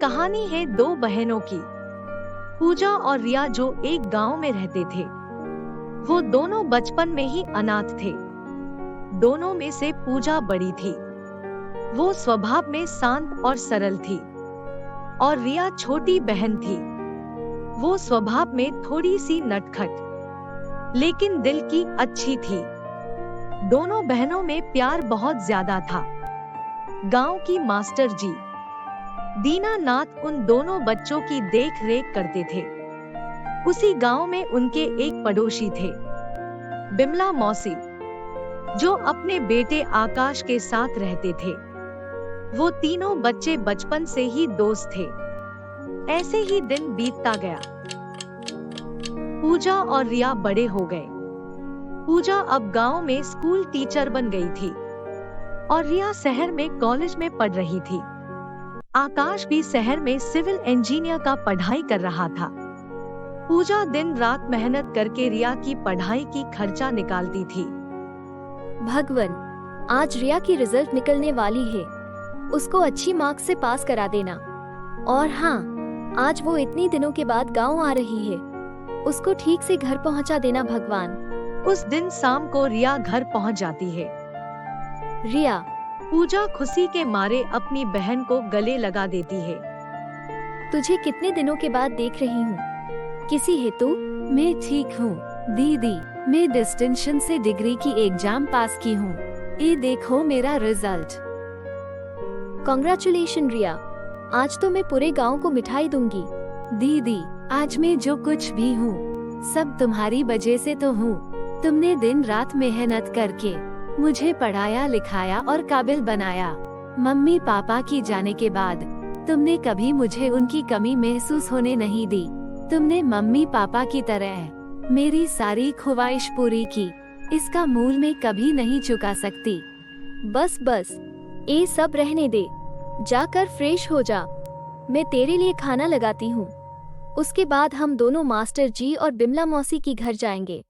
कहानी है दो बहनों की, पूजा और रिया, जो एक गांव में रहते थे। वो दोनों बचपन में ही अनाथ थे। दोनों में से पूजा बड़ी थी। वो स्वभाव में शांत और सरल थी, और रिया छोटी बहन थी। वो स्वभाव में थोड़ी सी नटखट, लेकिन दिल की अच्छी थी। दोनों बहनों में प्यार बहुत ज्यादा था। गांव की मास्टर जी दीनानाथ उन दोनों बच्चों की देख रेख करते थे। उसी गांव में उनके एक पड़ोसी थे, बिमला मौसी, जो अपने बेटे आकाश के साथ रहते थे। वो तीनों बच्चे बचपन से ही दोस्त थे। ऐसे ही दिन बीतता गया। पूजा और रिया बड़े हो गए। पूजा अब गांव में स्कूल टीचर बन गई थी, और रिया शहर में कॉलेज में पढ़ रही थी। आकाश भी शहर में सिविल इंजीनियर का पढ़ाई कर रहा था। पूजा दिन रात मेहनत करके रिया की पढ़ाई की खर्चा निकालती थी। भगवान, आज रिया की रिजल्ट निकलने वाली है। उसको अच्छी मार्क्स से पास करा देना। और हाँ, आज वो इतनी दिनों के बाद गांव आ रही है। उसको ठीक से घर पहुंचा देना भगवान। उस दिन शाम को रिया घर पहुंच जाती है। रिया, पूजा खुशी के मारे अपनी बहन को गले लगा देती है। तुझे कितने दिनों के बाद देख रही हूँ। किसी है तू? मैं ठीक हूँ दीदी। मैं डिस्टिंक्शन से डिग्री की एग्जाम पास की हूँ। ये देखो मेरा रिजल्ट। कॉन्ग्रेचुलेशन रिया। आज तो मैं पूरे गांव को मिठाई दूंगी। दीदी, आज मैं जो कुछ भी हूँ, सब तुम्हारी वजह से तो हूँ। तुमने दिन रात मेहनत करके मुझे पढ़ाया लिखाया और काबिल बनाया। मम्मी पापा की जाने के बाद तुमने कभी मुझे उनकी कमी महसूस होने नहीं दी। तुमने मम्मी पापा की तरह मेरी सारी ख्वाहिश पूरी की। इसका मूल मैं कभी नहीं चुका सकती। बस बस, ये सब रहने दे। जाकर फ्रेश हो जा। मैं तेरे लिए खाना लगाती हूँ। उसके बाद हम दोनों मास्टर जी और बिमला मौसी की घर जाएंगे,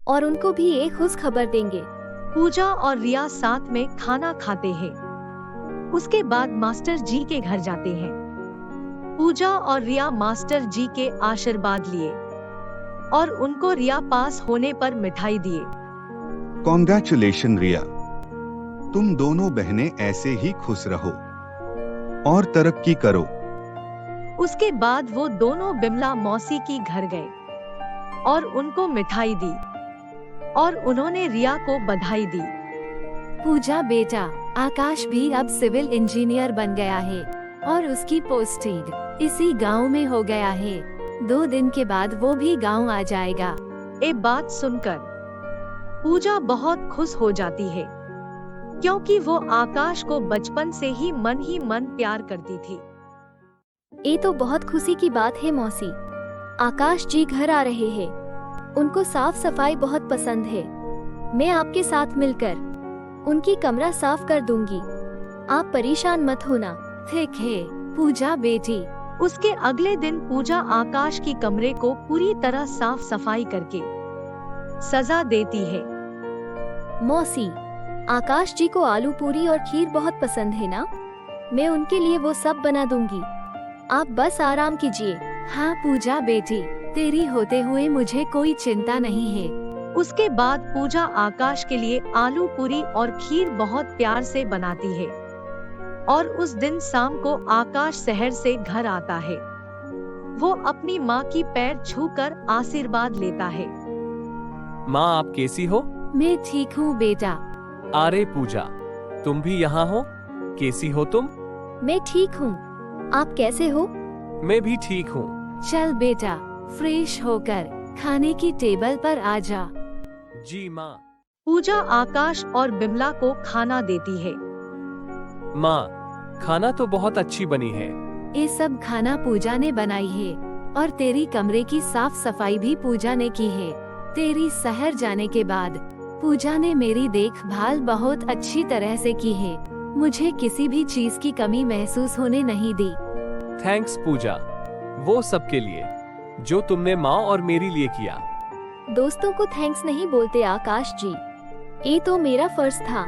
और उनको भी एक खुश खबर देंगे। पूजा और रिया साथ में खाना खाते हैं। उसके बाद मास्टर जी के घर जाते हैं। पूजा और रिया मास्टर जी के आशीर्वाद लिए, और उनको रिया पास होने पर मिठाई दिए। कॉन्ग्रेचुलेशन रिया, तुम दोनों बहनें ऐसे ही खुश रहो और तरक्की करो। उसके बाद वो दोनों बिमला मौसी की घर गए और उनको मिठाई दी, और उन्होंने रिया को बधाई दी। पूजा बेटा, आकाश भी अब सिविल इंजीनियर बन गया है और उसकी पोस्टिंग इसी गांव में हो गया है। 2 दिन के बाद वो भी गांव आ जाएगा। ये बात सुनकर पूजा बहुत खुश हो जाती है, क्योंकि वो आकाश को बचपन से ही मन प्यार करती थी। ये तो बहुत खुशी की बात है मौसी। आकाश जी घर आ रहे हैं। उनको साफ सफाई बहुत पसंद है। मैं आपके साथ मिलकर उनकी कमरा साफ कर दूंगी। आप परेशान मत होना। ठीक है पूजा बेटी। उसके अगले दिन पूजा आकाश की कमरे को पूरी तरह साफ सफाई करके सजा देती है। मौसी, आकाश जी को आलू पूरी और खीर बहुत पसंद है ना? मैं उनके लिए वो सब बना दूंगी। आप बस आराम कीजिए। हाँ पूजा बेटी, तेरी होते हुए मुझे कोई चिंता नहीं है। उसके बाद पूजा आकाश के लिए आलू पूरी और खीर बहुत प्यार से बनाती है, और उस दिन शाम को आकाश शहर से घर आता है। वो अपनी माँ की पैर छूकर आशीर्वाद लेता है। माँ, आप कैसी हो? मैं ठीक हूँ बेटा। अरे पूजा, तुम भी यहाँ हो? कैसी हो तुम? मैं ठीक हूँ। आप कैसे हो? मैं भी ठीक हूँ। चल बेटा, फ्रेश होकर खाने की टेबल पर आ जा। जी माँ। पूजा आकाश और बिमला को खाना देती है। माँ, खाना तो बहुत अच्छी बनी है। ये सब खाना पूजा ने बनाई है, और तेरी कमरे की साफ सफाई भी पूजा ने की है। तेरी शहर जाने के बाद पूजा ने मेरी देखभाल बहुत अच्छी तरह से की है। मुझे किसी भी चीज की कमी महसूस होने नहीं दी। थैंक्स पूजा, वो सब के लिए जो तुमने माँ और मेरे लिए किया। दोस्तों को थैंक्स नहीं बोलते आकाश जी। ये तो मेरा फर्ज था।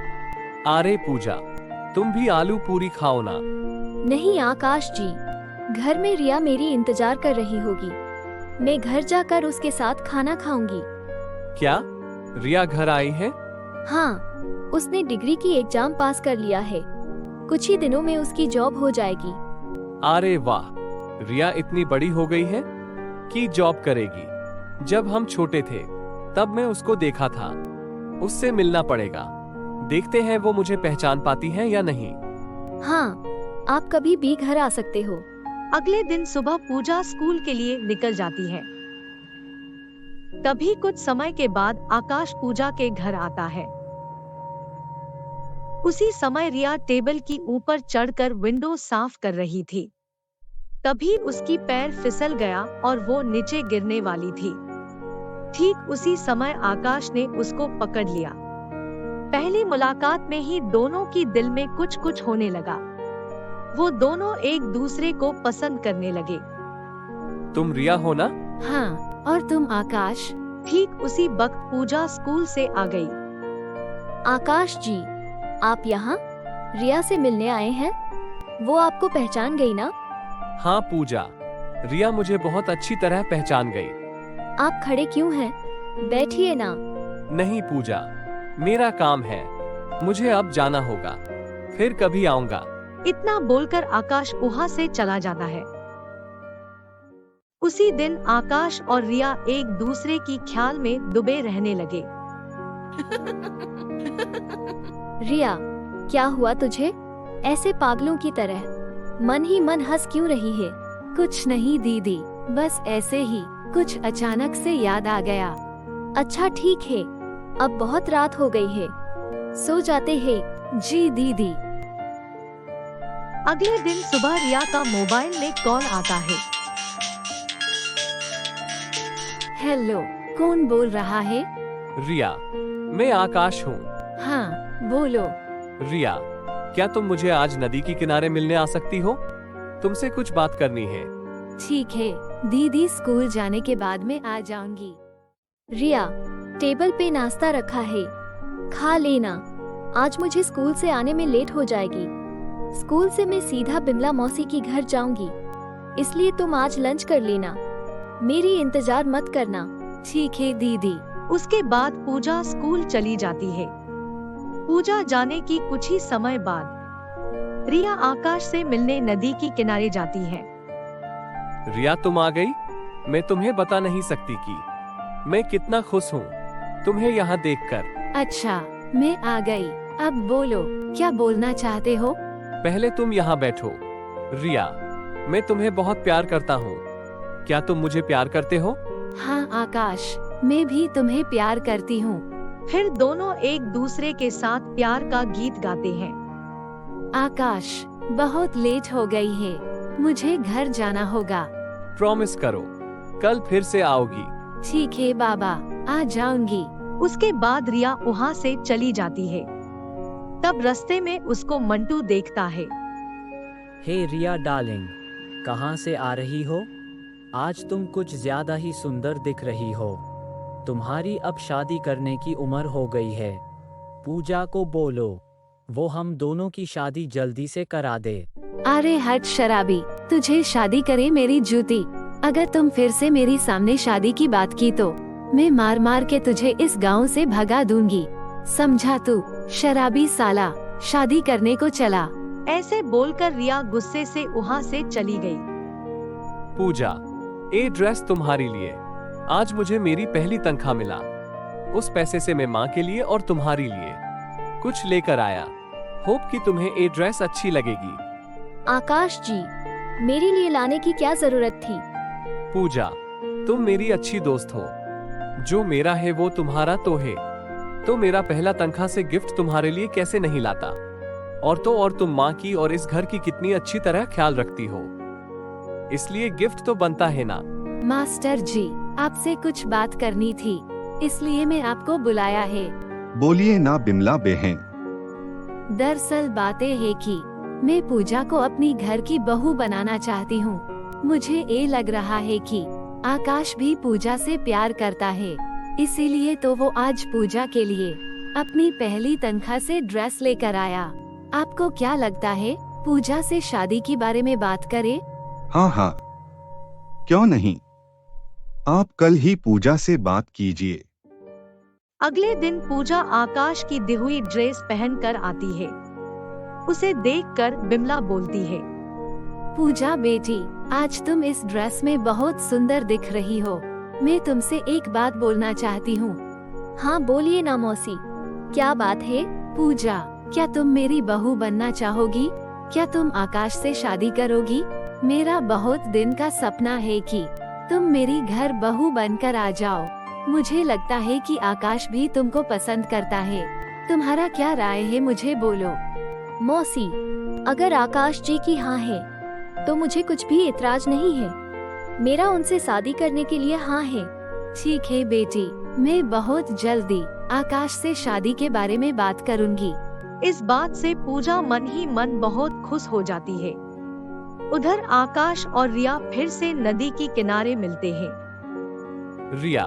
अरे पूजा, तुम भी आलू पूरी खाओ ना। नहीं आकाश जी, घर में रिया मेरी इंतजार कर रही होगी। मैं घर जाकर उसके साथ खाना खाऊंगी। क्या रिया घर आई है? हाँ, उसने डिग्री की एग्जाम पास कर लिया है। कुछ ही दिनों में उसकी जॉब हो जाएगी। अरे वाह, रिया इतनी बड़ी हो गई है कि जॉब करेगी। जब हम छोटे थे तब मैं उसको देखा था। उससे मिलना पड़ेगा। देखते हैं वो मुझे पहचान पाती है या नहीं। हाँ, आप कभी भी घर आ सकते हो। अगले दिन सुबह पूजा स्कूल के लिए निकल जाती है। तभी कुछ समय के बाद आकाश पूजा के घर आता है। उसी समय रिया टेबल की ऊपर चढ़कर विंडो साफ कर रही थी। तभी उसकी पैर फिसल गया और वो नीचे गिरने वाली थी। ठीक उसी समय आकाश ने उसको पकड़ लिया। पहली मुलाकात में ही दोनों की दिल में कुछ कुछ होने लगा। वो दोनों एक दूसरे को पसंद करने लगे। तुम रिया हो ना? हाँ, और तुम आकाश? ठीक उसी वक्त पूजा स्कूल से आ गई। आकाश जी, आप यहाँ रिया से मिलने आए हैं? वो आपको पहचान गई ना? हाँ पूजा, रिया मुझे बहुत अच्छी तरह पहचान गई। आप खड़े क्यों हैं? बैठिए ना। नहीं पूजा, मेरा काम है, मुझे अब जाना होगा, फिर कभी आऊंगा। इतना बोलकर आकाश वहाँ से चला जाता है। उसी दिन आकाश और रिया एक दूसरे की ख्याल में डूबे रहने लगे। रिया, क्या हुआ तुझे? ऐसे पागलों की तरह मन ही मन हंस क्यों रही है? कुछ नहीं दीदी, बस ऐसे ही कुछ अचानक से याद आ गया। अच्छा ठीक है, अब बहुत रात हो गई है, सो जाते हैं। जी दीदी। अगले दिन सुबह रिया का मोबाइल में कॉल आता है। हेलो, कौन बोल रहा है? रिया, मैं आकाश हूँ। हाँ, बोलो। रिया, क्या तुम मुझे आज नदी के किनारे मिलने आ सकती हो? तुमसे कुछ बात करनी है। ठीक है दीदी, स्कूल जाने के बाद में आ जाऊंगी। रिया, टेबल पे नाश्ता रखा है, खा लेना। आज मुझे स्कूल से आने में लेट हो जाएगी। स्कूल से मैं सीधा बिमला मौसी की घर जाऊंगी, इसलिए तुम आज लंच कर लेना। मेरी इंतजार मत करना। ठीक है दीदी। उसके बाद पूजा स्कूल चली जाती है। पूजा जाने की कुछ ही समय बाद रिया आकाश से मिलने नदी की किनारे जाती है। रिया, तुम आ गई? मैं तुम्हें बता नहीं सकती कि मैं कितना खुश हूँ तुम्हें यहाँ देखकर। अच्छा, मैं आ गई। अब बोलो, क्या बोलना चाहते हो? पहले तुम यहाँ बैठो। रिया, मैं तुम्हें बहुत प्यार करता हूँ। क्या तुम मुझे प्यार करते हो? हाँ आकाश, मैं भी तुम्हें प्यार करती हूँ। फिर दोनों एक दूसरे के साथ प्यार का गीत गाते हैं। आकाश, बहुत लेट हो गई है, मुझे घर जाना होगा। प्रॉमिस करो, कल फिर से आओगी। ठीक है बाबा, आ जाऊंगी। उसके बाद रिया वहाँ से चली जाती है। तब रास्ते में उसको मंटू देखता है। हे रिया डार्लिंग, कहाँ से आ रही हो? आज तुम कुछ ज्यादा ही सुंदर दिख रही हो। तुम्हारी अब शादी करने की उम्र हो गई है। पूजा को बोलो, वो हम दोनों की शादी जल्दी से करा दे। अरे हट शराबी, तुझे शादी करे मेरी जूती। अगर तुम फिर से मेरी सामने शादी की बात की तो मैं मार मार के तुझे इस गांव से भगा दूंगी। समझा तू, शराबी साला, शादी करने को चला। ऐसे बोलकर रिया गुस्से से वहाँ से चली गई। पूजा, ये ड्रेस तुम्हारी लिए। आज मुझे मेरी पहली तनख्वाह मिला। उस पैसे से मैं माँ के लिए और तुम्हारी लिए कुछ लेकर आया। होप कि तुम्हें ये ड्रेस अच्छी लगेगी। आकाश जी, मेरे लिए लाने की क्या जरूरत थी? पूजा, तुम मेरी अच्छी दोस्त हो। जो मेरा है वो तुम्हारा तो है। तो मेरा पहला तनख्वाह से गिफ्ट तुम्हारे लिए कैसे नहीं लाता? और तुम माँ की और इस घर की कितनी अच्छी तरह ख्याल रखती हो, इसलिए गिफ्ट तो बनता है ना। मास्टर जी, आपसे कुछ बात करनी थी, इसलिए मैं आपको बुलाया है। बोलिए ना बिमला बहन। दरअसल बातें है कि मैं पूजा को अपनी घर की बहू बनाना चाहती हूँ। मुझे ये लग रहा है कि आकाश भी पूजा से प्यार करता है, इसीलिए तो वो आज पूजा के लिए अपनी पहली तनख्वाह से ड्रेस लेकर आया। आपको क्या लगता है, पूजा से शादी के बारे में बात करें? हाँ हाँ, क्यों नहीं। आप कल ही पूजा से बात कीजिए। अगले दिन पूजा आकाश की दी हुई ड्रेस पहनकर आती है। उसे देखकर बिमला बोलती है, पूजा बेटी, आज तुम इस ड्रेस में बहुत सुंदर दिख रही हो। मैं तुमसे एक बात बोलना चाहती हूँ। हाँ बोलिए ना मौसी, क्या बात है? पूजा, क्या तुम मेरी बहू बनना चाहोगी? क्या तुम आकाश से शादी करोगी? मेरा बहुत दिन का सपना है कि तुम मेरी घर बहू बनकर आ जाओ। मुझे लगता है कि आकाश भी तुमको पसंद करता है। तुम्हारा क्या राय है, मुझे बोलो। मौसी, अगर आकाश जी की हाँ है तो मुझे कुछ भी इतराज नहीं है। मेरा उनसे शादी करने के लिए हाँ है। ठीक है बेटी, मैं बहुत जल्दी आकाश से शादी के बारे में बात करूंगी। इस बात से पूजा मन ही मन बहुत खुश हो जाती है। उधर आकाश और रिया फिर से नदी के किनारे मिलते हैं। रिया,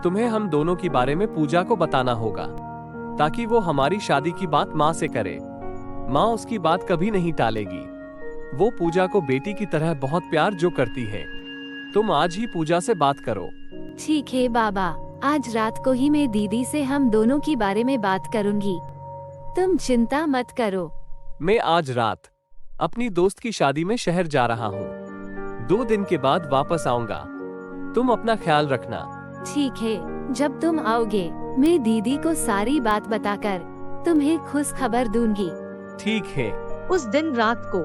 तुम्हें हम दोनों के बारे में पूजा को बताना होगा ताकि वो हमारी शादी की बात माँ से करे। माँ उसकी बात कभी नहीं टालेगी। वो पूजा को बेटी की तरह बहुत प्यार जो करती है। तुम आज ही पूजा से बात करो। ठीक है बाबा, आज रात को ही मैं दीदी से हम दोनों के बारे में बात करूंगी। तुम चिंता मत करो। मैं आज रात अपनी दोस्त की शादी में शहर जा रहा हूँ। 2 दिन के बाद वापस आऊंगा। तुम अपना ख्याल रखना। ठीक है, जब तुम आओगे मैं दीदी को सारी बात बताकर तुम्हें खुश खबर दूंगी। ठीक है। उस दिन रात को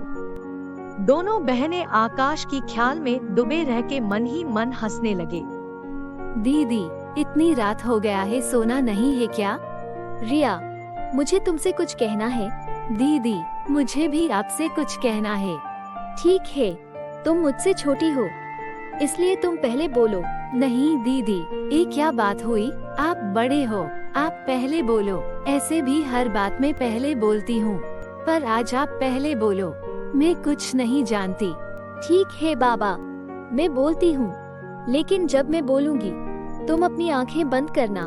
दोनों बहनें आकाश की ख्याल में डूबे रह के मन ही मन हंसने लगे। दीदी, इतनी रात हो गया है, सोना नहीं है क्या? रिया, मुझे तुमसे कुछ कहना है। दीदी, मुझे भी आपसे कुछ कहना है। ठीक है, तुम मुझसे छोटी हो इसलिए तुम पहले बोलो। नहीं दीदी, ये क्या बात हुई? आप बड़े हो, आप पहले बोलो। ऐसे भी हर बात में पहले बोलती हूँ, पर आज आप पहले बोलो। मैं कुछ नहीं जानती। ठीक है बाबा, मैं बोलती हूँ, लेकिन जब मैं बोलूँगी तुम अपनी आंखें बंद करना,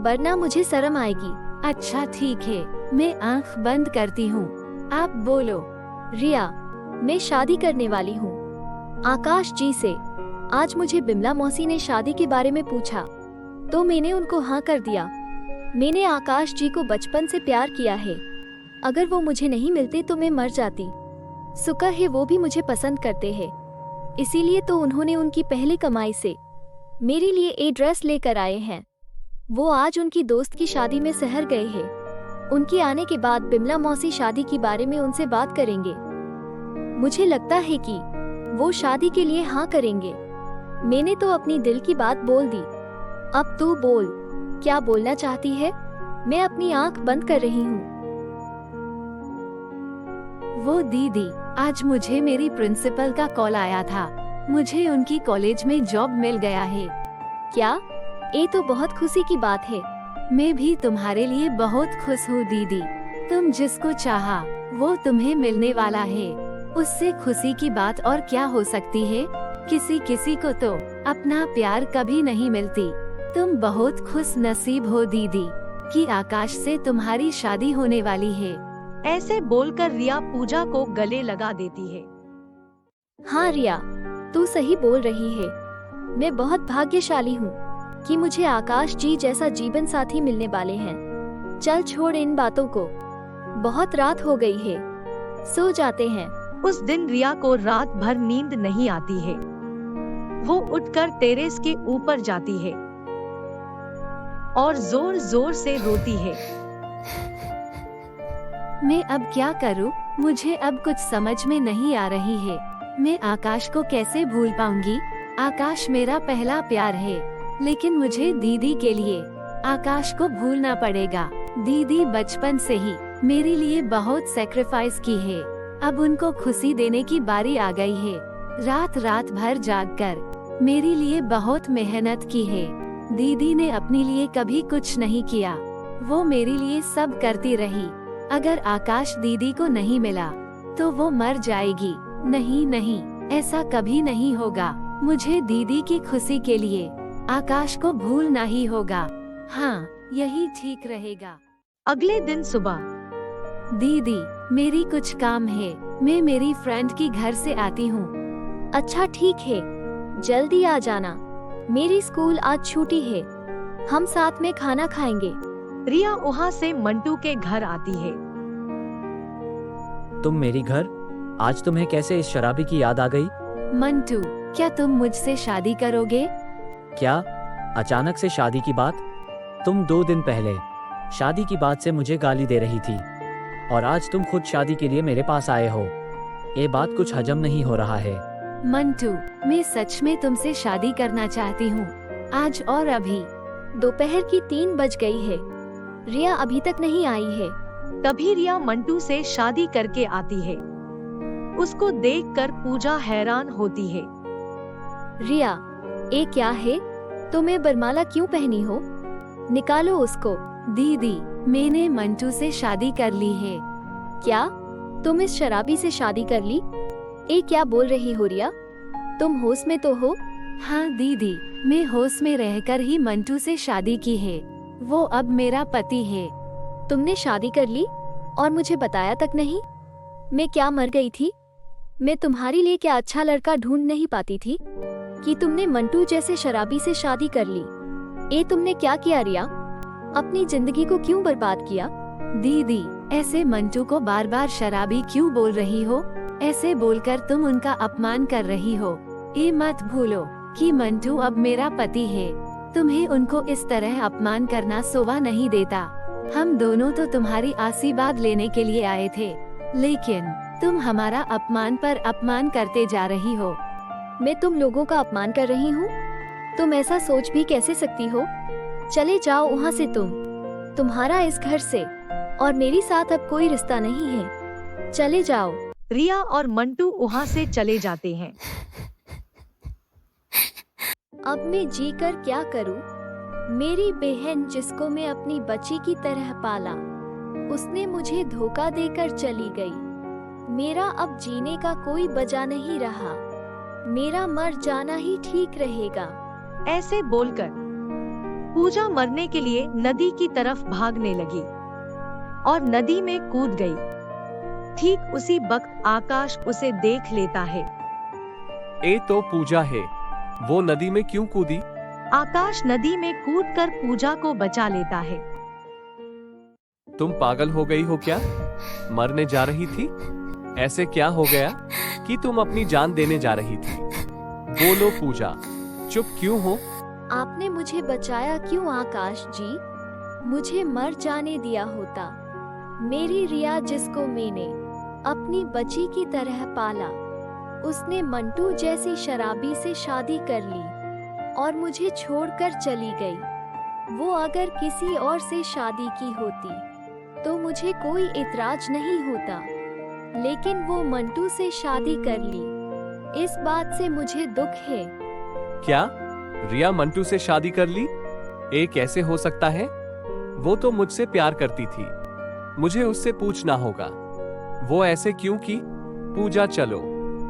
वरना मुझे शर्म आएगी। अच्छा ठीक है, मैं आंख बंद करती हूँ, आप बोलो। रिया, मैं शादी करने वाली हूँ आकाश जी से। आज मुझे बिमला मौसी ने शादी के बारे में पूछा तो मैंने उनको हाँ कर दिया। मैंने आकाश जी को बचपन से प्यार किया है। अगर वो मुझे नहीं मिलते तो मैं मर जाती। शुक्र है वो भी मुझे पसंद करते हैं, इसीलिए तो उन्होंने उनकी पहली कमाई से मेरे लिए ये ड्रेस लेकर आए हैं। वो आज उनकी दोस्त की शादी में शहर गए हैं। उनके आने के बाद बिमला मौसी शादी के बारे में उनसे बात करेंगे। मुझे लगता है कि वो शादी के लिए हाँ करेंगे। मैंने तो अपनी दिल की बात बोल दी। अब तू बोल, क्या बोलना चाहती है? मैं अपनी आंख बंद कर रही हूँ। वो दीदी, आज मुझे मेरी प्रिंसिपल का कॉल आया था। मुझे उनकी कॉलेज में जॉब मिल गया है। क्या? ये तो बहुत खुशी की बात है। मैं भी तुम्हारे लिए बहुत खुश हूँ दीदी। तुम जिसको चाहा वो तुम्हें मिलने वाला है। उससे खुशी की बात और क्या हो सकती है? किसी किसी को तो अपना प्यार कभी नहीं मिलती। तुम बहुत खुश नसीब हो दीदी कि आकाश से तुम्हारी शादी होने वाली है। ऐसे बोलकर रिया पूजा को गले लगा देती है। हाँ रिया, तू सही बोल रही है। मैं बहुत भाग्यशाली हूँ कि मुझे आकाश जी जैसा जीवन साथी मिलने वाले हैं। चल छोड़ इन बातों को, बहुत रात हो गई है, सो जाते हैं। उस दिन रिया को रात भर नींद नहीं आती है। वो उठकर टेरेस के ऊपर जाती है और जोर जोर से रोती है। मैं अब क्या करूं? मुझे अब कुछ समझ में नहीं आ रही है। मैं आकाश को कैसे भूल पाऊंगी? आकाश मेरा पहला प्यार है, लेकिन मुझे दीदी के लिए आकाश को भूलना पड़ेगा। दीदी बचपन से ही मेरे लिए बहुत सैक्रिफाइस की है। अब उनको खुशी देने की बारी आ गई है। रात रात भर जागकर मेरे लिए बहुत मेहनत की है। दीदी ने अपने लिए कभी कुछ नहीं किया, वो मेरे लिए सब करती रही। अगर आकाश दीदी को नहीं मिला तो वो मर जाएगी। नहीं नहीं, ऐसा कभी नहीं होगा। मुझे दीदी की खुशी के लिए आकाश को भूलना ही होगा। हाँ, यही ठीक रहेगा। अगले दिन सुबह दीदी, मेरी कुछ काम है, मैं मेरी फ्रेंड की घर से आती हूँ। अच्छा ठीक है, जल्दी आ जाना। मेरी स्कूल आज छुट्टी है, हम साथ में खाना खाएंगे। रिया वहाँ से मंटू के घर आती है। तुम मेरी घर? आज तुम्हें कैसे इस शराबी की याद आ गई? मंटू, क्या तुम मुझसे शादी करोगे? क्या अचानक से शादी की बात? तुम 2 दिन पहले शादी की बात से मुझे गाली दे रही थी और आज तुम खुद शादी के लिए मेरे पास आए हो। ये बात कुछ हजम नहीं हो रहा है। मंटू, मैं सच में तुमसे शादी करना चाहती हूँ, आज और अभी। दोपहर की 3 बज गई है, रिया अभी तक नहीं आई है। तभी रिया मंटू से शादी करके आती है। उसको देखकर पूजा हैरान होती है। रिया, ये क्या है? तुम्हें बरमाला क्यों पहनी हो? निकालो उसको। दीदी, मैंने मंटू से शादी कर ली है। क्या तुम इस शराबी से शादी कर ली? ये क्या बोल रही हो रिया? तुम होश में तो हो? हाँ दीदी, मैं होश में रहकर ही मंटू से शादी की है। वो अब मेरा पति है। तुमने शादी कर ली और मुझे बताया तक नहीं? मैं क्या मर गई थी? मैं तुम्हारे लिए क्या अच्छा लड़का ढूंढ नहीं पाती थी कि तुमने मंटू जैसे शराबी से शादी कर ली? ये तुमने क्या किया रिया? अपनी जिंदगी को क्यों बर्बाद किया? दीदी, ऐसे मंटू को बार बार शराबी क्यों बोल रही हो? ऐसे बोलकर तुम उनका अपमान कर रही हो। ये मत भूलो कि मंटू अब मेरा पति है। तुम्हें उनको इस तरह अपमान करना शोभा नहीं देता। हम दोनों तो तुम्हारी आशीर्वाद लेने के लिए आए थे, लेकिन तुम हमारा अपमान पर अपमान करते जा रही हो। मैं तुम लोगों का अपमान कर रही हूँ? तुम ऐसा सोच भी कैसे सकती हो? चले जाओ वहाँ से तुम्हारा इस घर से और मेरे साथ अब कोई रिश्ता नहीं है। चले जाओ। रिया और मंटू वहाँ से चले जाते हैं। अब मैं जी कर क्या करूं? मेरी बहन जिसको मैं अपनी बच्ची की तरह पाला, उसने मुझे धोखा देकर चली गई। मेरा अब जीने का कोई वजह नहीं रहा। मेरा मर जाना ही ठीक रहेगा। ऐसे बोलकर पूजा मरने के लिए नदी की तरफ भागने लगी और नदी में कूद गई। ठीक उसी वक्त आकाश उसे देख लेता है। ए तो पूजा है, वो नदी में क्यों कूदी? आकाश नदी में कूदकर पूजा को बचा लेता है। तुम पागल हो गई हो क्या? मरने जा रही थी? ऐसे क्या हो गया कि तुम अपनी जान देने जा रही थी? बोलो पूजा, चुप क्यों हो? आपने मुझे बचाया क्यों आकाश जी? मुझे मर जाने दिया होता। मेरी रिया जिसको मैंने अपनी बच्ची की तरह पाला, उसने मंटू जैसी शराबी से शादी कर ली और मुझे छोड़कर चली गई। वो अगर किसी और से शादी की होती तो मुझे कोई इतराज नहीं होता, लेकिन वो मंटू से शादी कर ली। इस बात से मुझे दुख है। क्या रिया मंटू से शादी कर ली? ये कैसे हो सकता है? वो तो मुझसे प्यार करती थी। मुझे उससे पूछना होगा वो ऐसे क्यों की। पूजा चलो,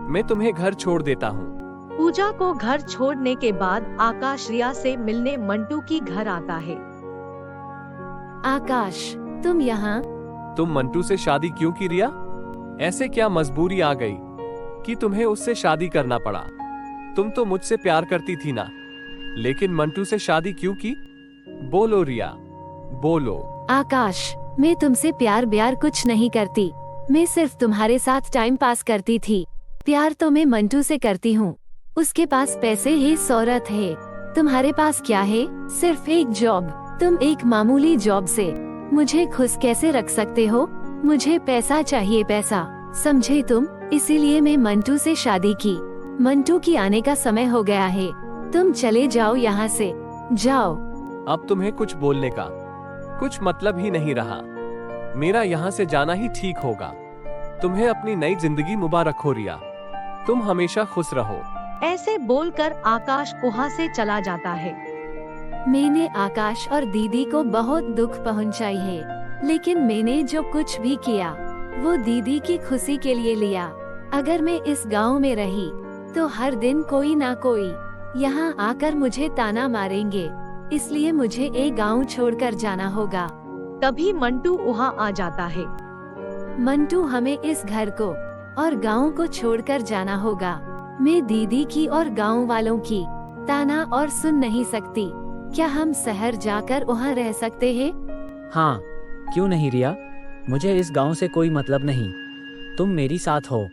मैं तुम्हें घर छोड़ देता हूँ। पूजा को घर छोड़ने के बाद आकाश रिया से मिलने मंटू की घर आता है। आकाश, तुम यहाँ? तुम मंटू से शादी क्यों की रिया? ऐसे क्या मजबूरी आ गई कि तुम्हें उससे शादी करना पड़ा? तुम तो मुझसे प्यार करती थी ना, लेकिन मंटू से शादी क्यों की? बोलो रिया, बोलो। आकाश, मैं तुमसे प्यार ब्यार कुछ नहीं करती। मैं सिर्फ तुम्हारे साथ टाइम पास करती थी। प्यार तो मैं मंटू से करती हूँ। उसके पास पैसे है, शोहरत है। तुम्हारे पास क्या है? सिर्फ एक जॉब। तुम एक मामूली जॉब से मुझे खुश कैसे रख सकते हो? मुझे पैसा चाहिए, पैसा, समझे तुम? इसीलिए मैं मंटू से शादी की। मंटू की आने का समय हो गया है। तुम चले जाओ यहाँ से, जाओ। अब तुम्हें कुछ बोलने का कुछ मतलब ही नहीं रहा। मेरा यहाँ से जाना ही ठीक होगा। तुम्हें अपनी नई जिंदगी मुबारक हो रिया। तुम हमेशा खुश रहो। ऐसे बोलकर आकाश वहाँ से चला जाता है। मैंने आकाश और दीदी को बहुत दुख पहुंचाई है, लेकिन मैंने जो कुछ भी किया वो दीदी की खुशी के लिए लिया। अगर मैं इस गांव में रही तो हर दिन कोई ना कोई यहाँ आकर मुझे ताना मारेंगे, इसलिए मुझे एक गांव छोड़कर जाना होगा। तभी मंटू वहाँ आ जाता है। मंटू, हमें इस घर को और गांव को छोड़कर जाना होगा। मैं दीदी की और गांव वालों की ताना और सुन नहीं सकती। क्या हम शहर जाकर वहाँ रह सकते हैं? हाँ, क्यों नहीं रिया, मुझे इस गांव से कोई मतलब नहीं। तुम मेरी साथ हो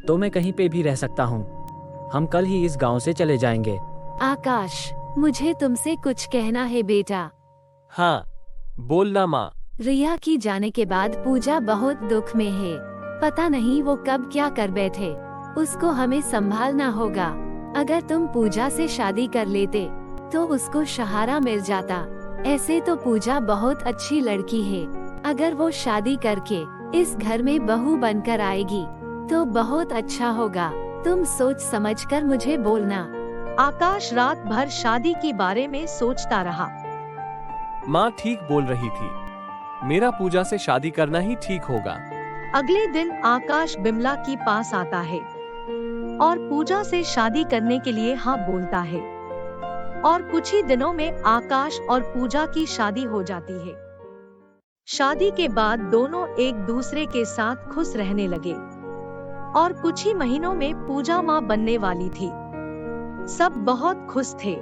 तो मैं कहीं पे भी रह सकता हूँ। हम कल ही इस गांव से चले जाएंगे। आकाश, मुझे तुमसे कुछ कहना है बेटा। हाँ, बोलना माँ। रिया की जाने के बाद पूजा बहुत दुख में है। पता नहीं वो कब क्या कर बैठे। उसको हमें संभालना होगा। अगर तुम पूजा से शादी कर लेते तो उसको सहारा मिल जाता। ऐसे तो पूजा बहुत अच्छी लड़की है। अगर वो शादी करके इस घर में बहू बनकर आएगी तो बहुत अच्छा होगा। तुम सोच समझकर मुझे बोलना। आकाश रात भर शादी के बारे में सोचता रहा। माँ ठीक बोल रही थी, मेरा पूजा से शादी करना ही ठीक होगा। अगले दिन आकाश बिमला के पास आता है और पूजा से शादी करने के लिए हाँ बोलता है। और कुछ ही दिनों में आकाश और पूजा की शादी हो जाती है। शादी के बाद दोनों एक दूसरे के साथ खुश रहने लगे और कुछ ही महीनों में पूजा माँ बनने वाली थी। सब बहुत खुश थे।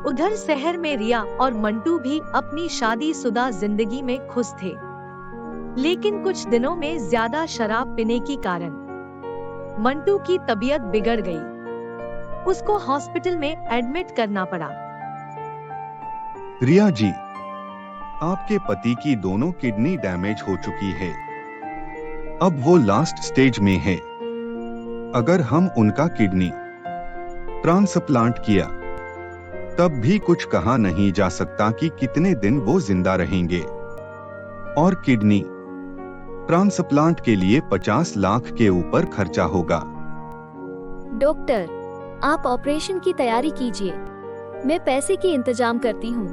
उधर शहर में रिया और मंटू भी अपनी शादीशुदा जिंदगी में खुश थे। लेकिन कुछ दिनों में ज्यादा शराब पीने के कारण मंटू की तबीयत बिगड़ गई। उसको हॉस्पिटल में एडमिट करना पड़ा। रिया जी, आपके पति की दोनों किडनी डैमेज हो चुकी है। अब वो लास्ट स्टेज में है। अगर हम उनका किडनी ट्रांसप्लांट किया तब भी कुछ कहा नहीं जा सकता कि कितने दिन वो जिंदा रहेंगे। और किडनी ट्रांसप्लांट के लिए 50 लाख के ऊपर खर्चा होगा। डॉक्टर, आप ऑपरेशन की तैयारी कीजिए, मैं पैसे की इंतजाम करती हूँ।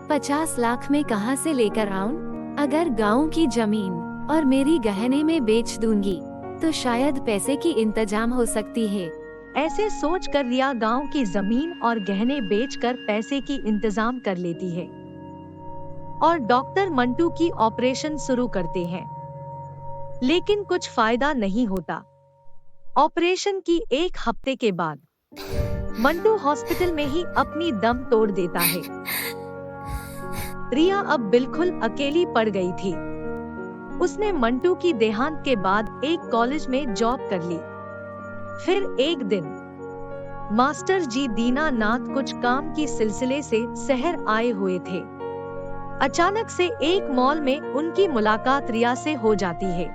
50 लाख में कहाँ से लेकर आऊं? अगर गांव की जमीन और मेरी गहने में बेच दूंगी तो शायद पैसे की इंतजाम हो सकती है। ऐसे सोचकर रिया गांव की जमीन और गहने बेचकर पैसे की इंतजाम कर लेती है और डॉक्टर मंटू की ऑपरेशन शुरू करते हैं। लेकिन कुछ फायदा नहीं होता। ऑपरेशन की 1 हफ्ते के बाद मंटू हॉस्पिटल में ही अपनी दम तोड़ देता है। रिया अब बिल्कुल अकेली पड़ गई थी। उसने मंटू की देहांत के बाद एक कॉलेज में जॉब कर ली। फिर एक दिन मास्टर जी दीनानाथ कुछ काम की सिलसिले से शहर आए हुए थे। अचानक से एक मॉल में उनकी मुलाकात रिया से हो जाती है।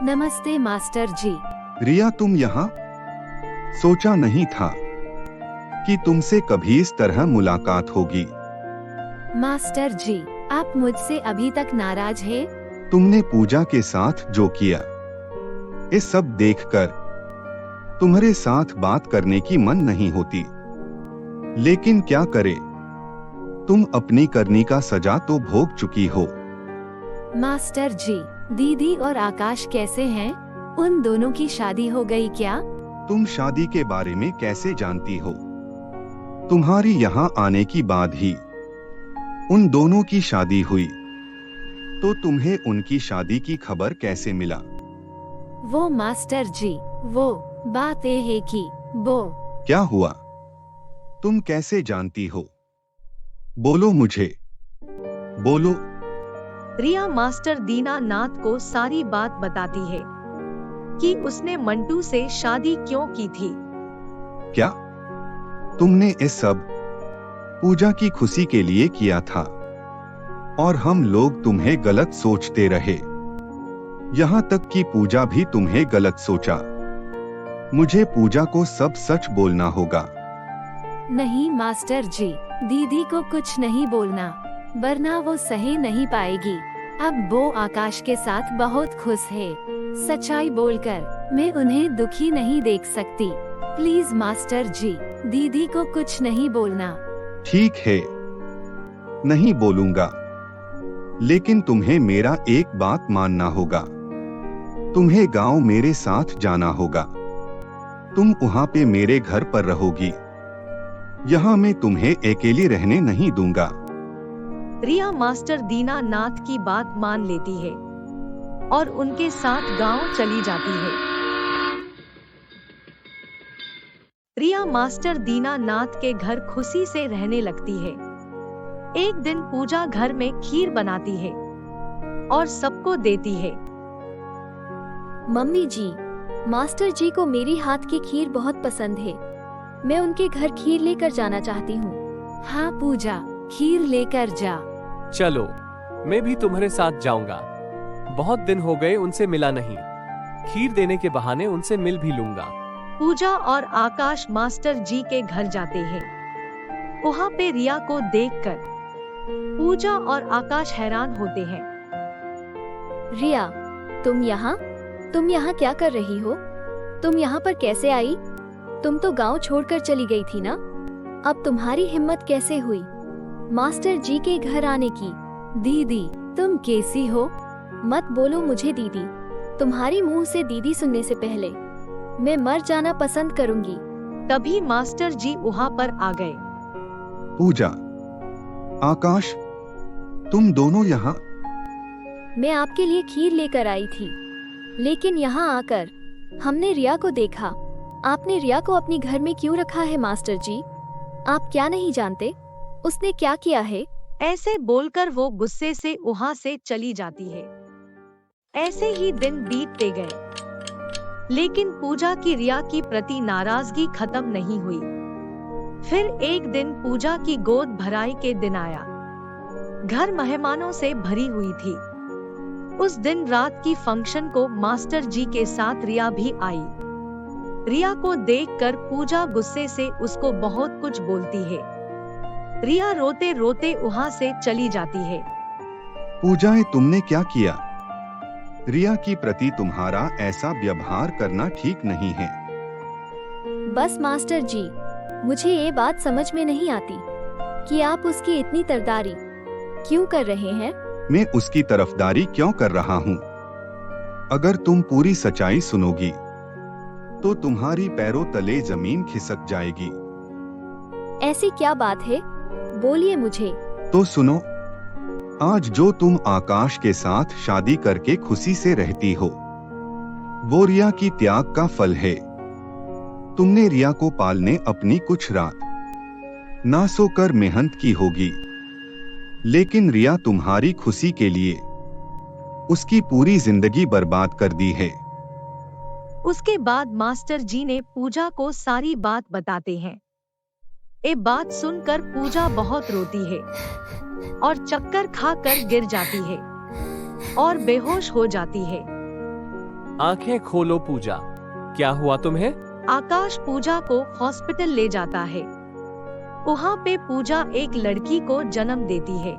नमस्ते मास्टर जी। रिया, तुम यहाँ? सोचा नहीं था कि तुमसे कभी इस तरह मुलाकात होगी। मास्टर जी, आप मुझसे अभी तक नाराज हैं? तुमने पूजा के साथ जो किया, ये सब देखकर तुम्हारे साथ बात करने की मन नहीं होती। लेकिन क्या करे, तुम अपनी करनी का सजा तो भोग चुकी हो। मास्टर जी, दीदी और आकाश कैसे हैं? उन दोनों की शादी हो गई क्या? तुम शादी के बारे में कैसे जानती हो? तुम्हारी यहाँ आने की बाद ही उन दोनों की शादी हुई, तो तुम्हें उनकी शादी की खबर कैसे मिला? वो मास्टर जी, वो बात ये है कि वो। क्या हुआ? तुम कैसे जानती हो? बोलो मुझे, बोलो। रिया मास्टर दीनानाथ को सारी बात बताती है कि उसने मंटू से शादी क्यों की थी। क्या तुमने ये सब पूजा की खुशी के लिए किया था और हम लोग तुम्हें गलत सोचते रहे? यहाँ तक कि पूजा भी तुम्हें गलत सोचा। मुझे पूजा को सब सच बोलना होगा। नहीं मास्टर जी, दीदी को कुछ नहीं बोलना, वरना वो सही नहीं पाएगी। अब वो आकाश के साथ बहुत खुश है। सच्चाई बोलकर मैं उन्हें दुखी नहीं देख सकती। प्लीज मास्टर जी, दीदी को कुछ नहीं बोलना। ठीक है, नहीं बोलूंगा। लेकिन तुम्हें मेरा एक बात मानना होगा। तुम्हें गांव मेरे साथ जाना होगा। तुम वहाँ पे मेरे घर पर रहोगी। यहाँ मैं तुम्हें अकेली रहने नहीं दूंगा। रिया मास्टर दीनानाथ की बात मान लेती है और उनके साथ गांव चली जाती है। रिया मास्टर दीनानाथ के घर खुशी से रहने लगती है। एक दिन पूजा घर में खीर बनाती है और सबको देती है। मम्मी जी, मास्टर जी को मेरी हाथ की खीर बहुत पसंद है। मैं उनके घर खीर लेकर जाना चाहती हूँ। हाँ पूजा, खीर लेकर जा। चलो, मैं भी तुम्हारे साथ जाऊंगा। बहुत दिन हो गए उनसे मिला नहीं। खीर देने के बहाने उनसे मिल भी लूंगा। पूजा और आकाश मास्टर जी के घर जाते हैं। वहाँ पे रिया को देखकर पूजा और आकाश हैरान होते हैं। रिया, तुम यहाँ क्या कर रही हो? तुम यहाँ पर कैसे आई? तुम तो गांव छोड़कर चली गई थी ना? अब तुम्हारी हिम्मत कैसे हुई मास्टर जी के घर आने की? दीदी, तुम कैसी हो? मत बोलो मुझे दीदी। तुम्हारी मुंह से दीदी सुनने से पहले मैं मर जाना पसंद करूंगी। तभी मास्टर जी वहाँ पर आ गए। पूजा, आकाश, तुम दोनों यहाँ? मैं आपके लिए खीर लेकर आई थी, लेकिन यहाँ आकर हमने रिया को देखा। आपने रिया को अपने घर में क्यों रखा है मास्टर जी? आप क्या नहीं जानते उसने क्या किया है? ऐसे बोलकर वो गुस्से से वहाँ से चली जाती है। ऐसे ही दिन बीतते गए, लेकिन पूजा की रिया की प्रति नाराजगी खत्म नहीं हुई। फिर एक दिन पूजा की गोद भराई के दिन आया। घर मेहमानों से भरी हुई थी। उस दिन रात की फंक्शन को मास्टर जी के साथ रिया भी आई। रिया को देखकर पूजा गुस्से से उसको बहुत कुछ बोलती है। रिया रोते रोते वहाँ से चली जाती है। पूजा, तुमने क्या किया? रिया की प्रति तुम्हारा ऐसा व्यवहार करना ठीक नहीं है। बस मास्टर जी, मुझे ये बात समझ में नहीं आती कि आप उसकी इतनी तरदारी क्यों कर रहे हैं? मैं उसकी तरफदारी क्यों कर रहा हूँ? अगर तुम पूरी सच्चाई सुनोगी तो तुम्हारी पैरों तले जमीन खिसक जाएगी। ऐसी क्या बात है? बोलिए मुझे। तो सुनो, आज जो तुम आकाश के साथ शादी करके खुशी से रहती हो, वो रिया की त्याग का फल है। तुमने रिया को पालने अपनी कुछ रात ना सोकर मेहनत की होगी, लेकिन रिया तुम्हारी खुशी के लिए उसकी पूरी जिंदगी बर्बाद कर दी है। उसके बाद मास्टर जी ने पूजा को सारी बात बताते हैं। ये बात सुनकर पूजा बहुत रोती है और चक्कर खाकर गिर जाती है और बेहोश हो जाती है। आंखें खोलो पूजा, क्या हुआ तुम्हें? आकाश पूजा को हॉस्पिटल ले जाता है। वहाँ पे पूजा एक लड़की को जन्म देती है,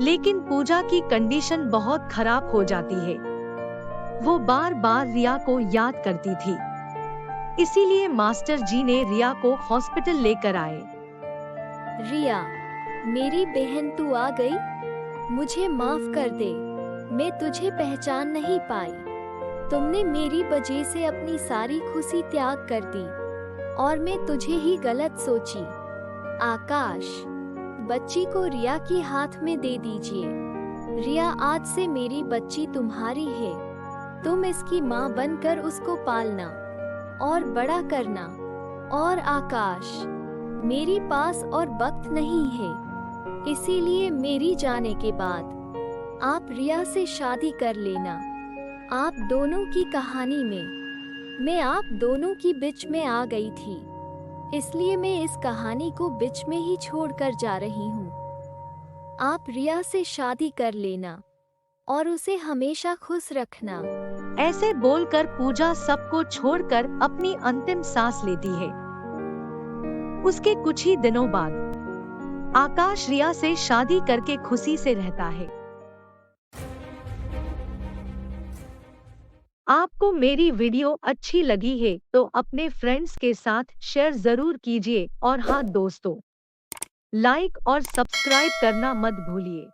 लेकिन पूजा की कंडीशन बहुत खराब हो जाती है। वो बार बार रिया को याद करती थी, इसीलिए मास्टर जी ने रिया को हॉस्पिटल लेकर आए। रिया, मेरी बहन तू आ गई? मुझे माफ कर दे, मैं तुझे पहचान नहीं पाई। तुमने मेरी वजह से अपनी सारी खुशी त्याग कर दी और मैं तुझे ही गलत सोची। आकाश, बच्ची को रिया के हाथ में दे दीजिए। रिया आज से मेरी बच्ची तुम्हारी है। तुम इसकी माँ बनकर उसको पालना और बड़ा करना। और आकाश, मेरी पास और वक्त नहीं है, इसीलिए मेरी जाने के बाद आप रिया से शादी कर लेना। आप दोनों की कहानी में मैं आप दोनों की बीच में आ गई थी, इसलिए मैं इस कहानी को बीच में ही छोड़कर जा रही हूँ। आप रिया से शादी कर लेना और उसे हमेशा खुश रखना। ऐसे बोलकर पूजा सबको छोड़कर अपनी अंतिम सांस लेती है। उसके कुछ ही दिनों बाद आकाश रिया से शादी करके खुशी से रहता है। आपको मेरी वीडियो अच्छी लगी है तो अपने फ्रेंड्स के साथ शेयर जरूर कीजिए और हाँ दोस्तों, लाइक और सब्सक्राइब करना मत भूलिए।